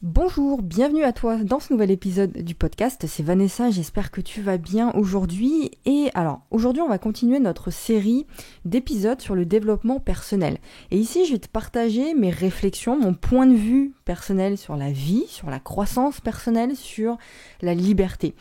Bonjour, bienvenue à toi dans ce nouvel épisode du podcast, c'est Vanessa, j'espère que tu vas bien aujourd'hui. Et alors, aujourd'hui on va continuer notre série d'épisodes sur le développement personnel. Et ici je vais te partager mes réflexions, mon point de vue personnel sur la vie, sur la croissance personnelle, sur la liberté.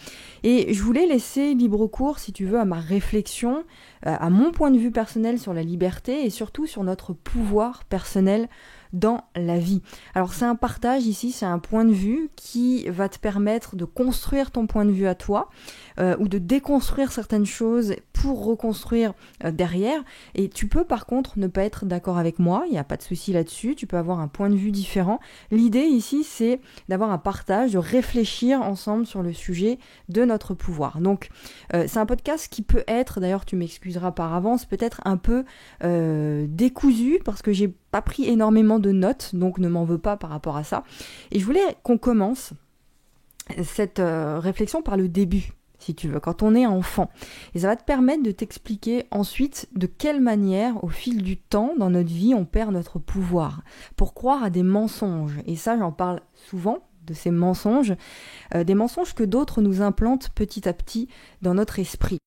Et je voulais laisser libre cours, si tu veux, à ma réflexion, à mon point de vue personnel sur la liberté et surtout sur notre pouvoir personnel dans la vie. Alors c'est un partage ici, c'est un point de vue qui va te permettre de construire ton point de vue à toi ou de déconstruire certaines choses pour reconstruire derrière. Et tu peux par contre ne pas être d'accord avec moi, il n'y a pas de souci là-dessus, tu peux avoir un point de vue différent. L'idée ici c'est d'avoir un partage, de réfléchir ensemble sur le sujet de notre pouvoir. Donc c'est un podcast qui peut être, d'ailleurs tu m'excuseras par avance, peut-être un peu décousu parce que j'ai pas pris énormément de notes, donc ne m'en veux pas par rapport à ça. Et je voulais qu'on commence cette réflexion par le début, si tu veux, quand on est enfant. Et ça va te permettre de t'expliquer ensuite de quelle manière, au fil du temps, dans notre vie, on perd notre pouvoir. Pour croire à des mensonges. Et ça, j'en parle souvent, de ces mensonges, des mensonges que d'autres nous implantent petit à petit dans notre esprit.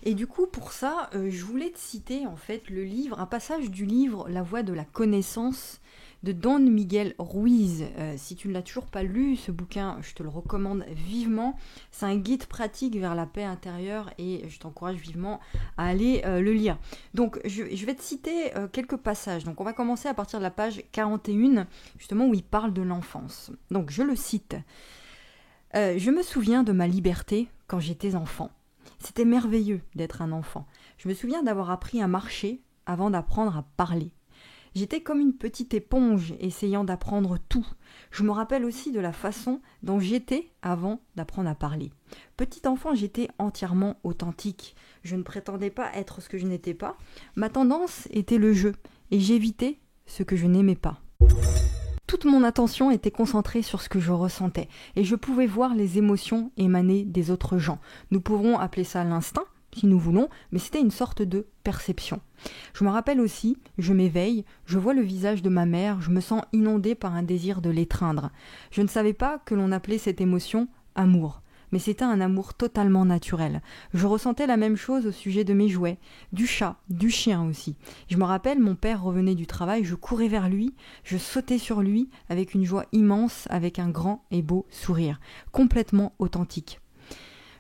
Et du coup, pour ça, je voulais te citer en fait le livre, un passage du livre La Voie de la connaissance de Don Miguel Ruiz. Si tu ne l'as toujours pas lu, ce bouquin, je te le recommande vivement. C'est un guide pratique vers la paix intérieure et je t'encourage vivement à aller le lire. Donc, je vais te citer quelques passages. Donc, on va commencer à partir de la page 41, justement où il parle de l'enfance. Donc, je le cite. Je me souviens de ma liberté quand j'étais enfant. C'était merveilleux d'être un enfant. Je me souviens d'avoir appris à marcher avant d'apprendre à parler. J'étais comme une petite éponge essayant d'apprendre tout. Je me rappelle aussi de la façon dont j'étais avant d'apprendre à parler. Petit enfant, j'étais entièrement authentique. Je ne prétendais pas être ce que je n'étais pas. Ma tendance était le jeu et j'évitais ce que je n'aimais pas. Toute mon attention était concentrée sur ce que je ressentais et je pouvais voir les émotions émaner des autres gens. Nous pourrons appeler ça l'instinct, si nous voulons, mais c'était une sorte de perception. Je me rappelle aussi, je m'éveille, je vois le visage de ma mère, je me sens inondée par un désir de l'étreindre. Je ne savais pas que l'on appelait cette émotion amour. Mais c'était un amour totalement naturel. Je ressentais la même chose au sujet de mes jouets, du chat, du chien aussi. Je me rappelle, mon père revenait du travail, je courais vers lui, je sautais sur lui avec une joie immense, avec un grand et beau sourire, complètement authentique.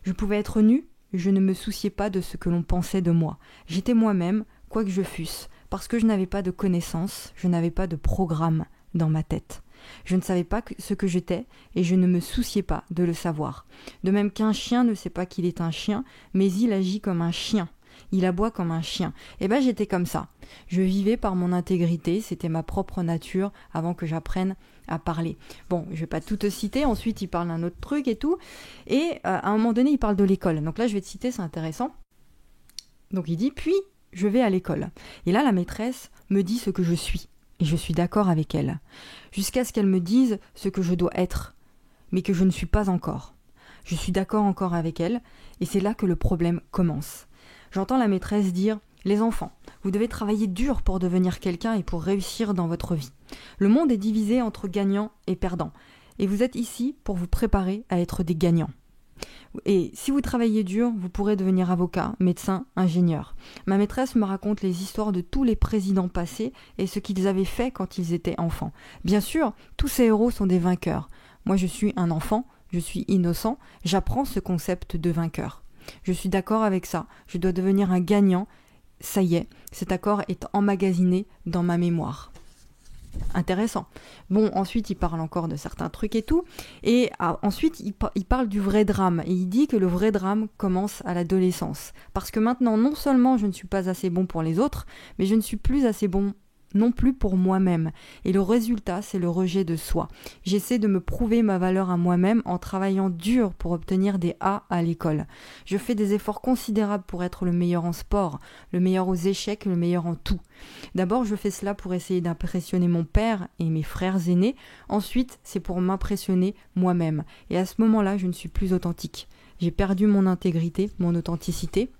Je pouvais être nue, je ne me souciais pas de ce que l'on pensait de moi. J'étais moi-même, quoi que je fusse, parce que je n'avais pas de connaissances, je n'avais pas de programme dans ma tête. Je ne savais pas ce que j'étais et je ne me souciais pas de le savoir. De même qu'un chien ne sait pas qu'il est un chien, mais il agit comme un chien. Il aboie comme un chien. Et ben j'étais comme ça. Je vivais par mon intégrité, c'était ma propre nature avant que j'apprenne à parler. Bon, je vais pas tout te citer, ensuite il parle d'un autre truc et tout. Et à un moment donné, il parle de l'école. Donc là, je vais te citer, c'est intéressant. Donc il dit, puis je vais à l'école. Et là, la maîtresse me dit ce que je suis. Et je suis d'accord avec elle, jusqu'à ce qu'elle me dise ce que je dois être, mais que je ne suis pas encore. Je suis d'accord encore avec elle, et c'est là que le problème commence. J'entends la maîtresse dire « Les enfants, vous devez travailler dur pour devenir quelqu'un et pour réussir dans votre vie. Le monde est divisé entre gagnants et perdants, et vous êtes ici pour vous préparer à être des gagnants. Et si vous travaillez dur, vous pourrez devenir avocat, médecin, ingénieur. Ma maîtresse me raconte les histoires de tous les présidents passés et ce qu'ils avaient fait quand ils étaient enfants. Bien sûr, tous ces héros sont des vainqueurs. Moi, je suis un enfant, je suis innocent, j'apprends ce concept de vainqueur. Je suis d'accord avec ça, je dois devenir un gagnant. Ça y est, cet accord est emmagasiné dans ma mémoire. Intéressant. Bon, ensuite, il parle encore de certains trucs et tout. Et ensuite, il parle du vrai drame. Et il dit que le vrai drame commence à l'adolescence. Parce que maintenant, non seulement je ne suis pas assez bon pour les autres, mais je ne suis plus assez bon non plus pour moi-même. Et le résultat, c'est le rejet de soi. J'essaie de me prouver ma valeur à moi-même en travaillant dur pour obtenir des A à l'école. Je fais des efforts considérables pour être le meilleur en sport, le meilleur aux échecs, le meilleur en tout. D'abord, je fais cela pour essayer d'impressionner mon père et mes frères aînés. Ensuite, c'est pour m'impressionner moi-même. Et à ce moment-là, je ne suis plus authentique. J'ai perdu mon intégrité, mon authenticité.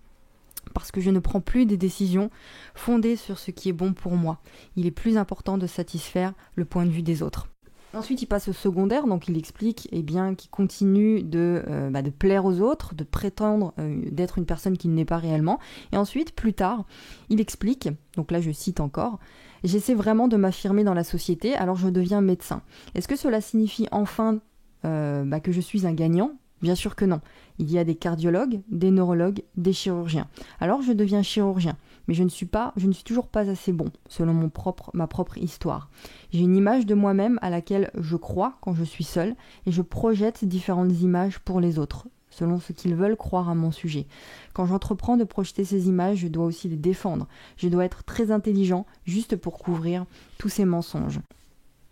Parce que je ne prends plus des décisions fondées sur ce qui est bon pour moi. Il est plus important de satisfaire le point de vue des autres. Ensuite, il passe au secondaire, donc il explique qu'il continue de plaire aux autres, de prétendre d'être une personne qu'il n'est pas réellement. Et ensuite, plus tard, il explique, donc là je cite encore, « J'essaie vraiment de m'affirmer dans la société, alors je deviens médecin. Est-ce que cela signifie enfin que je suis un gagnant ? Bien sûr que non. Il y a des cardiologues, des neurologues, des chirurgiens. Alors je deviens chirurgien, mais je ne suis toujours pas assez bon, selon ma propre histoire. J'ai une image de moi-même à laquelle je crois quand je suis seule, et je projette différentes images pour les autres, selon ce qu'ils veulent croire à mon sujet. Quand j'entreprends de projeter ces images, je dois aussi les défendre. Je dois être très intelligent, juste pour couvrir tous ces mensonges. »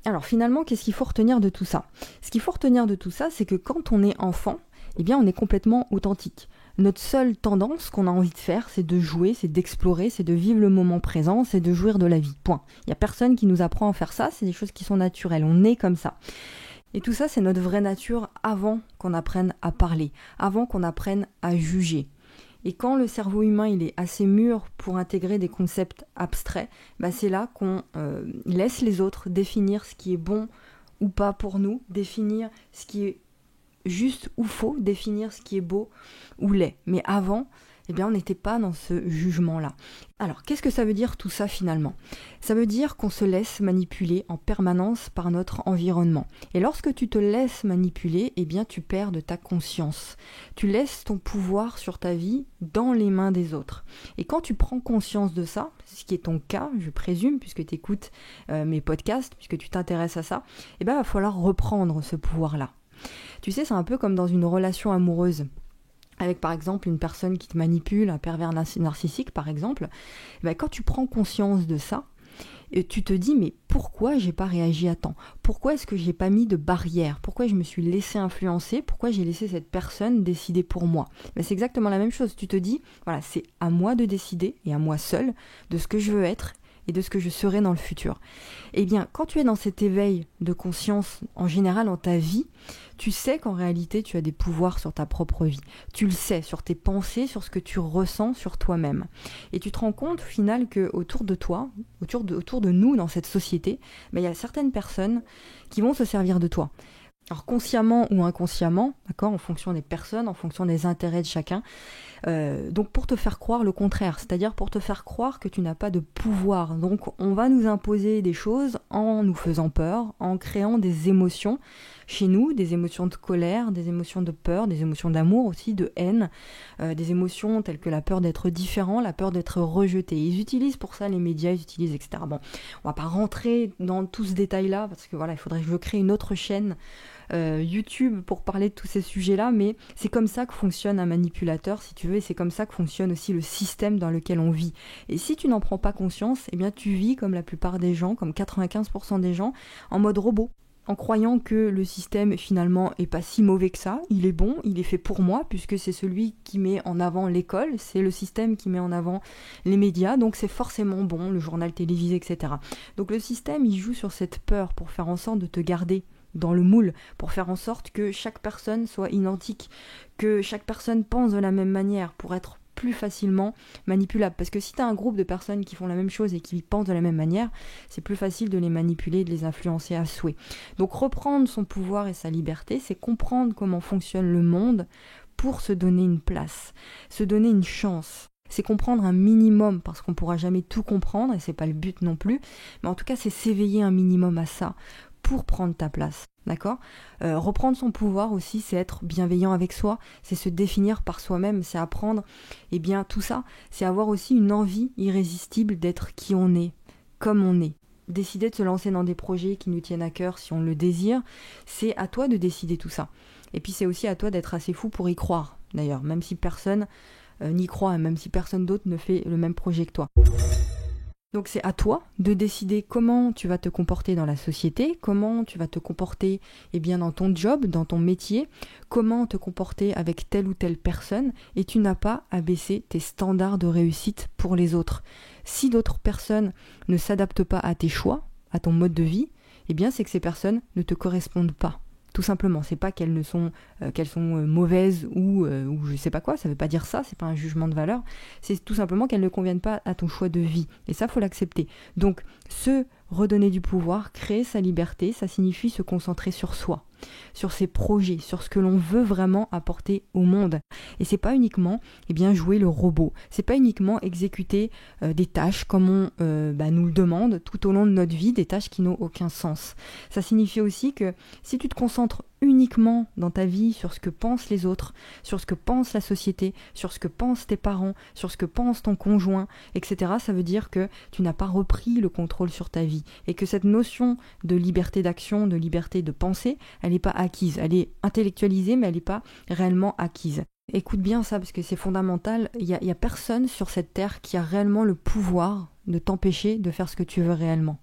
Alors finalement, qu'est-ce qu'il faut retenir de tout ça ? Ce qu'il faut retenir de tout ça, c'est que quand on est enfant, on est complètement authentique. Notre seule tendance qu'on a envie de faire, c'est de jouer, c'est d'explorer, c'est de vivre le moment présent, c'est de jouir de la vie. Point. Il n'y a personne qui nous apprend à faire ça, c'est des choses qui sont naturelles, on est comme ça. Et tout ça, c'est notre vraie nature avant qu'on apprenne à parler, avant qu'on apprenne à juger. Et quand le cerveau humain il est assez mûr pour intégrer des concepts abstraits, c'est là qu'on laisse les autres définir ce qui est bon ou pas pour nous, définir ce qui est juste ou faux, définir ce qui est beau ou laid. Mais avant, on n'était pas dans ce jugement-là. Alors, qu'est-ce que ça veut dire tout ça finalement ? Ça veut dire qu'on se laisse manipuler en permanence par notre environnement. Et lorsque tu te laisses manipuler, tu perds de ta conscience. Tu laisses ton pouvoir sur ta vie dans les mains des autres. Et quand tu prends conscience de ça, ce qui est ton cas, je présume, puisque tu écoutes mes podcasts, puisque tu t'intéresses à ça, il va falloir reprendre ce pouvoir-là. Tu sais, c'est un peu comme dans une relation amoureuse. Avec par exemple une personne qui te manipule, un pervers narcissique par exemple, quand tu prends conscience de ça, tu te dis mais pourquoi j'ai pas réagi à temps ? Pourquoi est-ce que j'ai pas mis de barrière ? Pourquoi je me suis laissé influencer ? Pourquoi j'ai laissé cette personne décider pour moi ? C'est exactement la même chose. Tu te dis voilà, c'est à moi de décider et à moi seul de ce que je veux être et de ce que je serai dans le futur. Quand tu es dans cet éveil de conscience en général dans ta vie, tu sais qu'en réalité tu as des pouvoirs sur ta propre vie. Tu le sais, sur tes pensées, sur ce que tu ressens sur toi-même. Et tu te rends compte au final que autour de toi, autour de nous dans cette société, il y a certaines personnes qui vont se servir de toi. Alors consciemment ou inconsciemment, d'accord, en fonction des personnes, en fonction des intérêts de chacun. Donc pour te faire croire le contraire, c'est-à-dire pour te faire croire que tu n'as pas de pouvoir. Donc on va nous imposer des choses en nous faisant peur, en créant des émotions chez nous, des émotions de colère, des émotions de peur, des émotions d'amour aussi, de haine, des émotions telles que la peur d'être différent, la peur d'être rejeté. Ils utilisent pour ça les médias, ils utilisent etc. Bon, on va pas rentrer dans tout ce détail-là parce que voilà, il faudrait que je crée une autre chaîne YouTube pour parler de tous ces sujets-là, mais c'est comme ça que fonctionne un manipulateur, si tu veux, et c'est comme ça que fonctionne aussi le système dans lequel on vit. Et si tu n'en prends pas conscience, tu vis comme la plupart des gens, comme 95% des gens, en mode robot, en croyant que le système finalement est pas si mauvais que ça, il est bon, il est fait pour moi, puisque c'est celui qui met en avant l'école, c'est le système qui met en avant les médias, donc c'est forcément bon, le journal télévisé, etc. Donc le système, il joue sur cette peur pour faire en sorte de te garder dans le moule, pour faire en sorte que chaque personne soit identique, que chaque personne pense de la même manière, pour être plus facilement manipulable. Parce que si tu as un groupe de personnes qui font la même chose et qui pensent de la même manière, c'est plus facile de les manipuler, de les influencer à souhait. Donc reprendre son pouvoir et sa liberté, c'est comprendre comment fonctionne le monde pour se donner une place, se donner une chance. C'est comprendre un minimum, parce qu'on ne pourra jamais tout comprendre, et c'est pas le but non plus, mais en tout cas c'est s'éveiller un minimum à ça, pour prendre ta place, d'accord ? Reprendre son pouvoir aussi, c'est être bienveillant avec soi, c'est se définir par soi-même, c'est apprendre, tout ça, c'est avoir aussi une envie irrésistible d'être qui on est, comme on est. Décider de se lancer dans des projets qui nous tiennent à cœur si on le désire, c'est à toi de décider tout ça. Et puis c'est aussi à toi d'être assez fou pour y croire, d'ailleurs, même si personne n'y croit, même si personne d'autre ne fait le même projet que toi. Donc c'est à toi de décider comment tu vas te comporter dans la société, comment tu vas te comporter dans ton job, dans ton métier, comment te comporter avec telle ou telle personne, et tu n'as pas à baisser tes standards de réussite pour les autres. Si d'autres personnes ne s'adaptent pas à tes choix, à ton mode de vie, c'est que ces personnes ne te correspondent pas, tout simplement. C'est pas qu'elles sont mauvaises ou je sais pas quoi, ça veut pas dire ça, c'est pas un jugement de valeur, c'est tout simplement qu'elles ne conviennent pas à ton choix de vie. Et ça, faut l'accepter. Donc, se redonner du pouvoir, créer sa liberté, ça signifie se concentrer sur soi, sur ses projets, sur ce que l'on veut vraiment apporter au monde. Et c'est pas uniquement jouer le robot, c'est pas uniquement exécuter des tâches comme on nous le demande tout au long de notre vie, des tâches qui n'ont aucun sens. Ça signifie aussi que si tu te concentres uniquement dans ta vie sur ce que pensent les autres, sur ce que pense la société, sur ce que pensent tes parents, sur ce que pense ton conjoint, etc., ça veut dire que tu n'as pas repris le contrôle sur ta vie et que cette notion de liberté d'action, de liberté de penser, elle n'est pas acquise. Elle est intellectualisée, mais elle n'est pas réellement acquise. Écoute bien ça, parce que c'est fondamental. Il y a personne sur cette terre qui a réellement le pouvoir de t'empêcher de faire ce que tu veux réellement.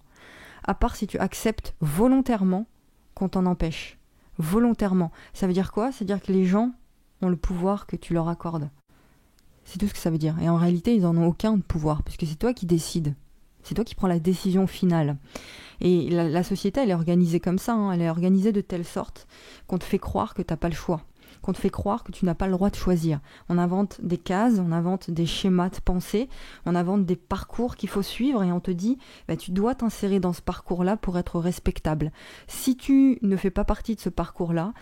À part si tu acceptes volontairement qu'on t'en empêche. Volontairement. Ça veut dire quoi? Ça veut dire que les gens ont le pouvoir que tu leur accordes. C'est tout ce que ça veut dire. Et en réalité, ils n'en ont aucun de pouvoir, puisque c'est toi qui décides. C'est toi qui prends la décision finale. Et la société, elle est organisée comme ça. Elle est organisée de telle sorte qu'on te fait croire que tu n'as pas le choix. Qu'on te fait croire que tu n'as pas le droit de choisir. On invente des cases, on invente des schémas de pensée, on invente des parcours qu'il faut suivre et on te dit tu dois t'insérer dans ce parcours-là pour être respectable. Si tu ne fais pas partie de ce parcours-là,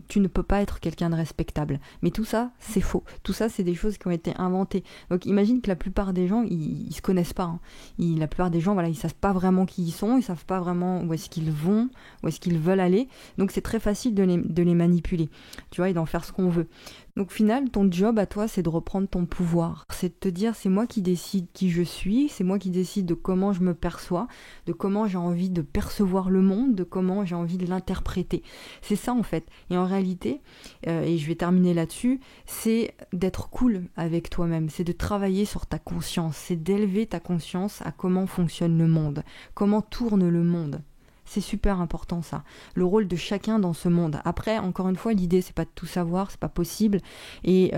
tu ne peux pas être quelqu'un de respectable. Mais tout ça, c'est faux. Tout ça, c'est des choses qui ont été inventées. Donc imagine que la plupart des gens, ils se connaissent pas. La plupart des gens, ils savent pas vraiment qui ils sont, ils savent pas vraiment où est-ce qu'ils vont, où est-ce qu'ils veulent aller. Donc c'est très facile de les manipuler. Tu vois, et d'en faire ce qu'on veut. Donc au final, ton job à toi, c'est de reprendre ton pouvoir. C'est de te dire, c'est moi qui décide qui je suis, c'est moi qui décide de comment je me perçois, de comment j'ai envie de percevoir le monde, de comment j'ai envie de l'interpréter. C'est ça en fait. Et en réalité, et je vais terminer là-dessus, c'est d'être cool avec toi-même, c'est de travailler sur ta conscience, c'est d'élever ta conscience à comment fonctionne le monde, comment tourne le monde. C'est super important ça, le rôle de chacun dans ce monde. Après, encore une fois, l'idée c'est pas de tout savoir, c'est pas possible et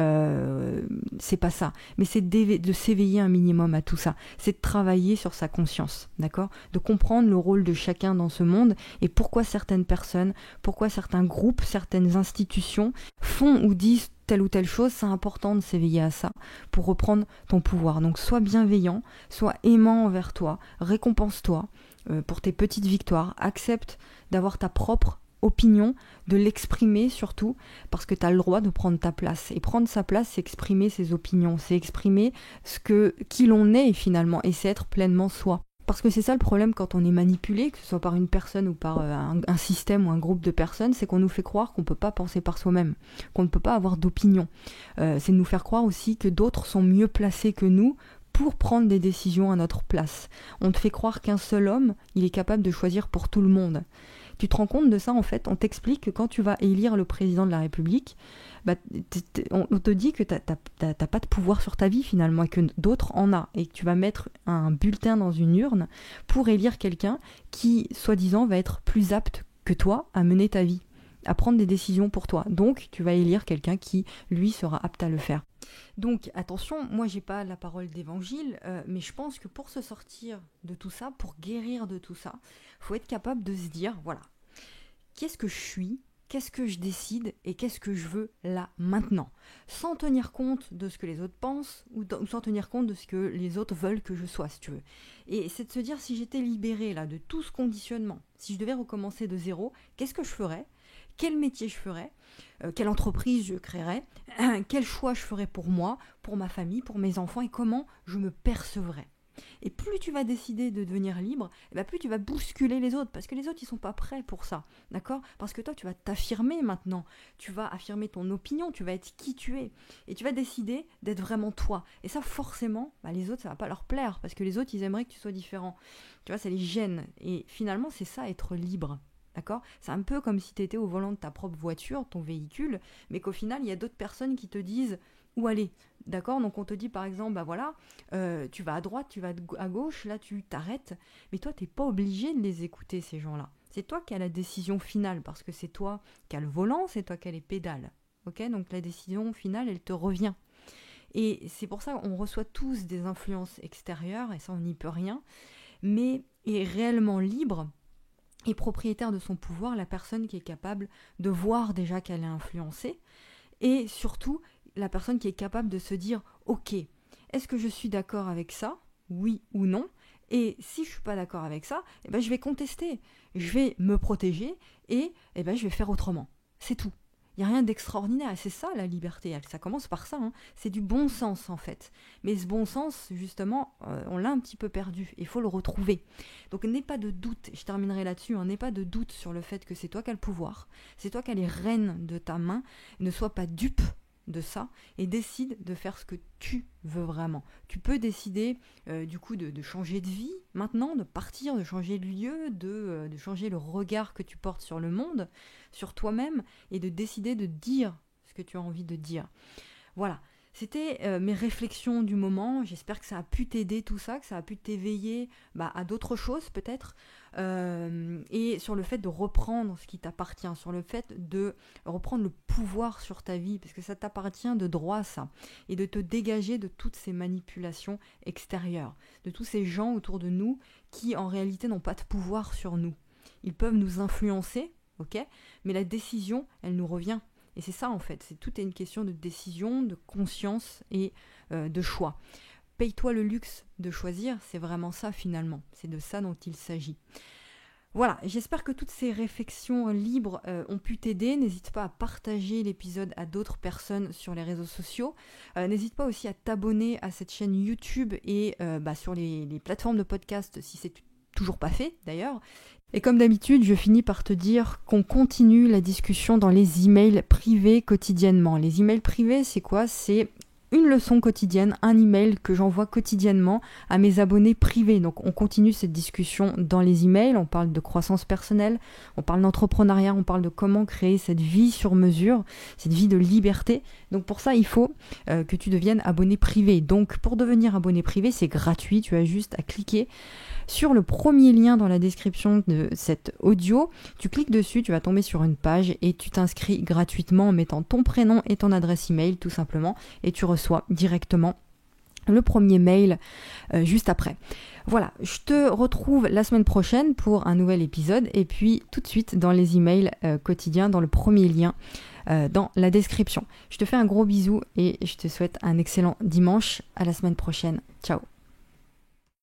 c'est pas ça. Mais c'est de s'éveiller un minimum à tout ça. C'est de travailler sur sa conscience, d'accord? De comprendre le rôle de chacun dans ce monde et pourquoi certaines personnes, pourquoi certains groupes, certaines institutions font ou disent telle ou telle chose. C'est important de s'éveiller à ça pour reprendre ton pouvoir. Donc sois bienveillant, sois aimant envers toi, récompense-toi pour tes petites victoires, accepte d'avoir ta propre opinion, de l'exprimer surtout, parce que tu as le droit de prendre ta place. Et prendre sa place, c'est exprimer ses opinions, c'est exprimer qui l'on est finalement, et c'est être pleinement soi. Parce que c'est ça le problème quand on est manipulé, que ce soit par une personne ou par un système ou un groupe de personnes, c'est qu'on nous fait croire qu'on ne peut pas penser par soi-même, qu'on ne peut pas avoir d'opinion. C'est de nous faire croire aussi que d'autres sont mieux placés que nous pour prendre des décisions à notre place. On te fait croire qu'un seul homme, il est capable de choisir pour tout le monde. Tu te rends compte de ça en fait? On t'explique que quand tu vas élire le président de la République, on te dit que t'as pas de pouvoir sur ta vie finalement et que d'autres en ont, et que tu vas mettre un bulletin dans une urne pour élire quelqu'un qui, soi-disant, va être plus apte que toi à mener ta vie, à prendre des décisions pour toi. Donc tu vas élire quelqu'un qui, lui, sera apte à le faire. Donc attention, moi j'ai pas la parole d'évangile, mais je pense que pour se sortir de tout ça, pour guérir de tout ça, faut être capable de se dire, voilà, qu'est-ce que je suis, qu'est-ce que je décide et qu'est-ce que je veux là, maintenant, sans tenir compte de ce que les autres pensent ou sans tenir compte de ce que les autres veulent que je sois, si tu veux. Et c'est de se dire, si j'étais libérée là de tout ce conditionnement, si je devais recommencer de zéro, qu'est-ce que je ferais ? Quel métier je ferais, quelle entreprise je créerais, quel choix je ferais pour moi, pour ma famille, pour mes enfants et comment je me percevrais. Et plus tu vas décider de devenir libre, plus tu vas bousculer les autres, parce que les autres ils sont pas prêts pour ça, d'accord ? Parce que toi tu vas t'affirmer maintenant, tu vas affirmer ton opinion, tu vas être qui tu es, et tu vas décider d'être vraiment toi. Et ça forcément, les autres ça va pas leur plaire, parce que les autres ils aimeraient que tu sois différent. Tu vois, ça les gêne. Et finalement c'est ça être libre. D'accord ? C'est un peu comme si tu étais au volant de ta propre voiture, ton véhicule, mais qu'au final, il y a d'autres personnes qui te disent où aller. D'accord ? Donc on te dit par exemple, tu vas à droite, tu vas à gauche, là tu t'arrêtes, mais toi, tu n'es pas obligé de les écouter, ces gens-là. C'est toi qui as la décision finale, parce que c'est toi qui as le volant, c'est toi qui as les pédales. Ok ? Donc la décision finale, elle te revient. Et c'est pour ça qu'on reçoit tous des influences extérieures, et ça, on n'y peut rien, mais est réellement libre Et propriétaire de son pouvoir, la personne qui est capable de voir déjà qu'elle est influencée, et surtout la personne qui est capable de se dire « Ok, est-ce que je suis d'accord avec ça ? Oui ou non ? Et si je ne suis pas d'accord avec ça, je vais contester, je vais me protéger et je vais faire autrement. C'est tout. Il n'y a rien d'extraordinaire et c'est ça la liberté. Ça commence par ça. C'est du bon sens en fait. Mais ce bon sens, justement, on l'a un petit peu perdu. Il faut le retrouver. Donc n'aie pas de doute, je terminerai là-dessus, n'aie pas de doute sur le fait que c'est toi qui as le pouvoir. C'est toi qui as les rênes de ta main. Ne sois pas dupe de ça et décide de faire ce que tu veux vraiment. Tu peux décider du coup de changer de vie maintenant, de partir, de changer de lieu, de changer le regard que tu portes sur le monde, sur toi-même et de décider de dire ce que tu as envie de dire. Voilà. C'était mes réflexions du moment. J'espère que ça a pu t'aider tout ça, que ça a pu t'éveiller à d'autres choses peut-être. Et sur le fait de reprendre ce qui t'appartient, sur le fait de reprendre le pouvoir sur ta vie, parce que ça t'appartient de droit ça. Et de te dégager de toutes ces manipulations extérieures, de tous ces gens autour de nous qui en réalité n'ont pas de pouvoir sur nous. Ils peuvent nous influencer, ok, mais la décision, elle nous revient. Et c'est ça en fait, tout est une question de décision, de conscience et de choix. Paye-toi le luxe de choisir, c'est vraiment ça finalement, c'est de ça dont il s'agit. Voilà, j'espère que toutes ces réflexions libres ont pu t'aider. N'hésite pas à partager l'épisode à d'autres personnes sur les réseaux sociaux. N'hésite pas aussi à t'abonner à cette chaîne YouTube et sur les plateformes de podcast si c'est toujours pas fait d'ailleurs. Et comme d'habitude, je finis par te dire qu'on continue la discussion dans les emails privés quotidiennement. Les emails privés, c'est quoi ? C'est une leçon quotidienne, un email que j'envoie quotidiennement à mes abonnés privés. Donc on continue cette discussion dans les emails, on parle de croissance personnelle, on parle d'entrepreneuriat, on parle de comment créer cette vie sur mesure, cette vie de liberté. Donc pour ça, il faut que tu deviennes abonné privé. Donc pour devenir abonné privé, c'est gratuit, tu as juste à cliquer sur le premier lien dans la description de cet audio. Tu cliques dessus, tu vas tomber sur une page et tu t'inscris gratuitement en mettant ton prénom et ton adresse email tout simplement et tu reçois directement le premier mail juste après. Voilà, je te retrouve la semaine prochaine pour un nouvel épisode et puis tout de suite dans les emails quotidiens dans le premier lien dans la description. Je te fais un gros bisou et je te souhaite un excellent dimanche. À la semaine prochaine. Ciao.